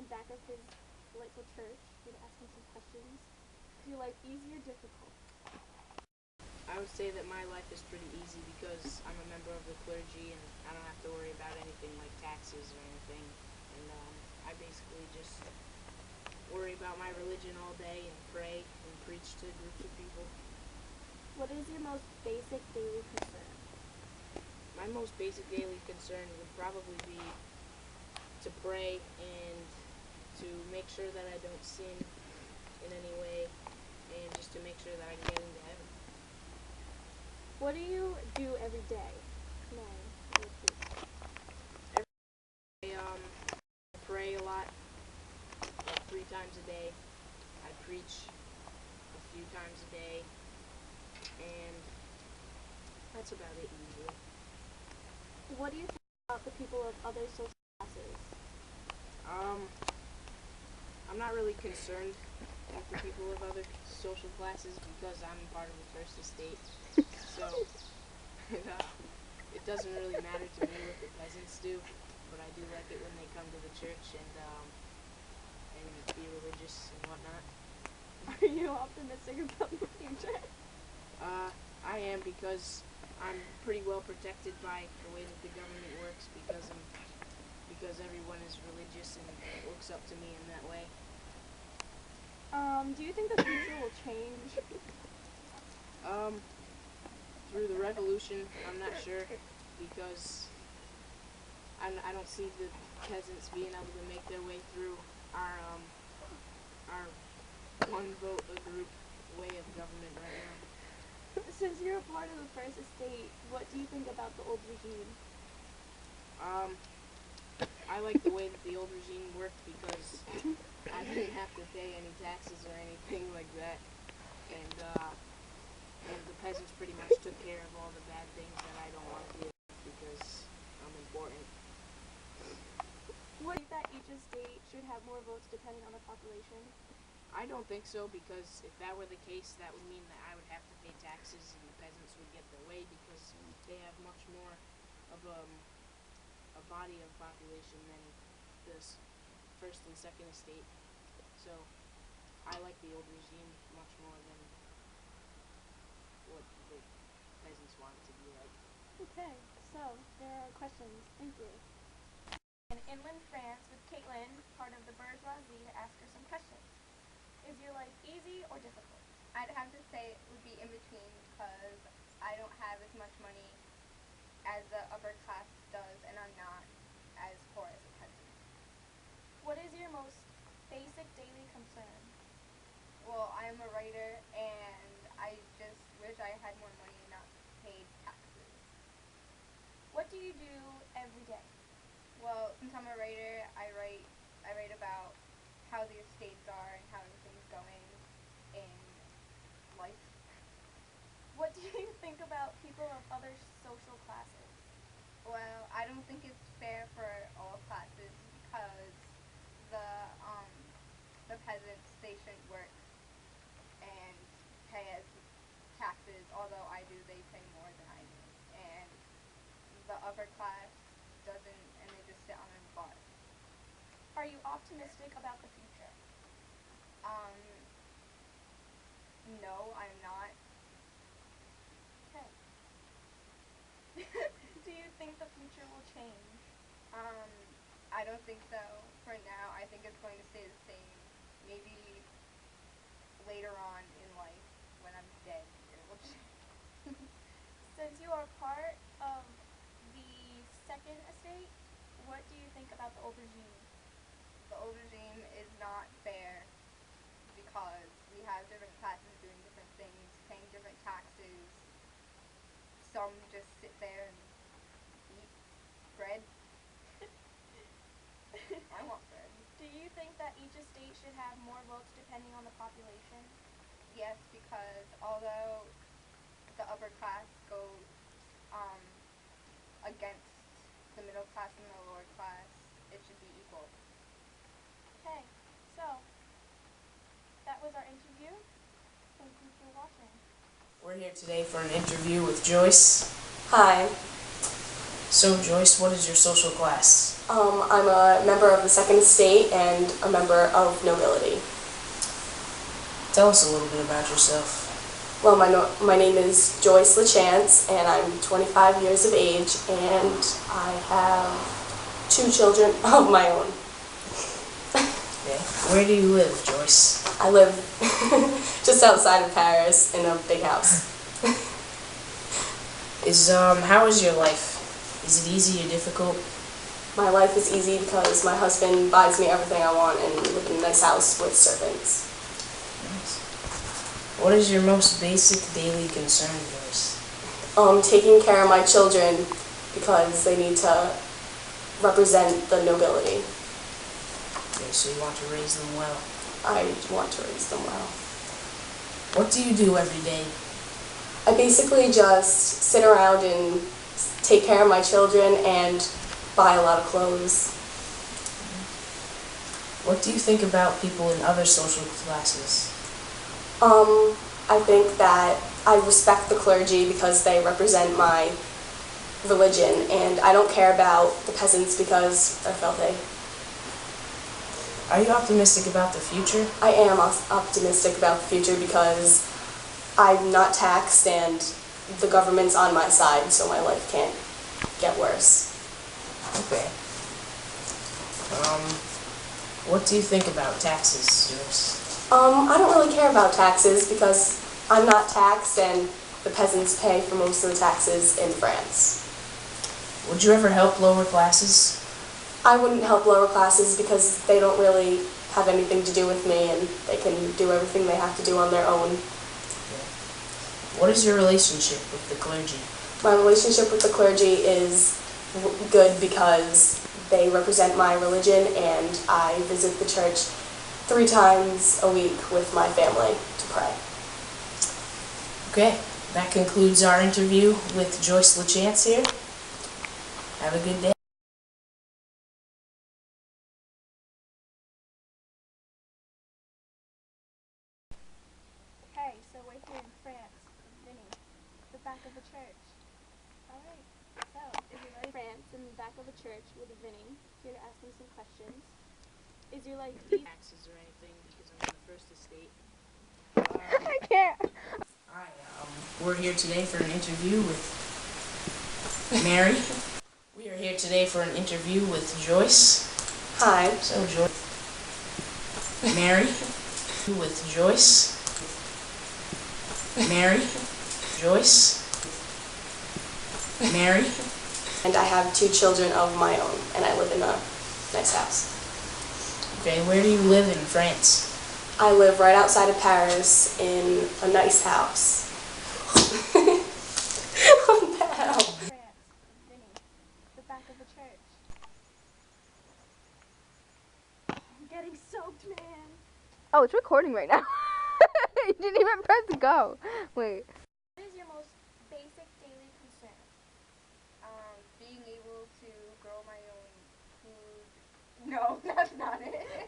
in back of his delightful church. We're going to ask him some questions. Is your life easy or difficult? I would say that my life is pretty easy because I'm a member of the clergy and I don't have to worry about anything like taxes or anything. And I basically just worry about my religion all day and pray and preach to groups of people. What is your most basic daily concern? My most basic daily concern would probably be to pray and to make sure that I don't sin in any way and just to make sure that I can get into heaven. What do you do every day? No, I pray a lot, like 3 times a day. I preach a few times a day, and that's about it usually. What do you think about the people of other social classes? I'm not really concerned with the people of other social classes because I'm part of the First Estate, so it doesn't really matter to me what the peasants do, but I do like it when they come to the church and be religious and whatnot. Are you optimistic about the future? I am because I'm pretty well protected by the way that the government works because everyone is religious and looks up to me in that way. Do you think the future will change? Through the revolution, I'm not sure because I don't see the peasants being able to make their way through our one vote a group way of government right now. Since you're a part of the First Estate, what do you think about the old regime? I like the way that the old regime worked because I didn't have to pay any taxes or anything like that, and the peasants pretty much took care of all the bad things that I don't want to do because I'm important. What do you think that each estate should have more votes depending on the population? I don't think so because if that were the case, that would mean that I would have to pay taxes and the peasants would get their way because they have much more of a body of population than the First and Second Estate. So I like the old regime much more than what the peasants want it to be like. Okay, so there are questions. Thank you. In inland France with Caitlin, part of the bourgeoisie, to ask her some questions. Is your life easy or difficult? I'd have to say it would be in between because I don't have as much money as the upper class does, and I'm not as poor as a peasant. What is your most basic daily concern? Well, I'm a writer, and I just wish I had more money and not paid taxes. What do you do every day? Well, since I'm a writer, I write about how the estates are and how everything's going in life. What do you think about people of other social classes? Well, I don't think it's fair for all classes because the the peasants, they shouldn't work and pay as taxes, although they pay more than I do. And the upper class doesn't, and they just sit on their butt. Are you optimistic about the future? No, I'm not. Okay. Do you think the future will change? I don't think so. For now, I think it's going to stay the same. Maybe later on in life, when I'm dead, it will change. Since you are part of the Second Estate, what do you think about the old regime? The old regime is not fair because we have different classes doing different things, paying different taxes. Some just sit there and eat bread. I want bread. Do you think that each estate should have more votes depending on the population? Yes, because although the upper class goes against the middle class and the lower class, it should be equal. Okay, so that was our interview. Thank you for watching. We're here today for an interview with Joyce. Hi, So Joyce, what is your social class? I'm a member of the Second Estate and a member of nobility. Tell us a little bit about yourself. Well, my name is Joyce LaChance, and I'm 25 years of age, and I have 2 children of my own. Okay. Where do you live, Joyce? I live just outside of Paris in a big house. How is your life? Is it easy or difficult? My life is easy because my husband buys me everything I want and we live in a nice house with servants. Nice. What is your most basic daily concern, Joyce? Taking care of my children because they need to represent the nobility. Okay, so you want to raise them well. I want to raise them well. What do you do every day? I basically just sit around and take care of my children and buy a lot of clothes. What do you think about people in other social classes? I think that I respect the clergy because they represent my religion, and I don't care about the peasants because they're filthy. Are you optimistic about the future? I am optimistic about the future because I'm not taxed and the government's on my side, so my life can't get worse. Okay. What do you think about taxes, Joyce? I don't really care about taxes because I'm not taxed and the peasants pay for most of the taxes in France. Would you ever help lower classes? I wouldn't help lower classes because they don't really have anything to do with me and they can do everything they have to do on their own. Okay. What is your relationship with the clergy? My relationship with the clergy is good because they represent my religion and I visit the church 3 times a week with my family to pray. Okay, that concludes our interview with Joyce LaChance here. Have a good day. Okay, so we're here in France with Vinny, the back of the church. Alright, so if you're ready, France in the back of the church with Vinny, here to ask me some questions. Is your life easy? Taxes or anything because I'm in the First Estate. I can't. Hi, we're here today for an interview with Mary. We are here today for an interview with Joyce. Hi. So, Joyce. Mary. With Joyce. Mary. Joyce. Mary. And I have 2 children of my own and I live in a nice house. Okay, where do you live in France? I live right outside of Paris in a nice house. What the hell? France with Vinny, the back of the church. I'm getting soaked, man. Oh, it's recording right now. You didn't even press go. Wait. What is your most basic daily concern? Being able to grow my own food. No, that's not it.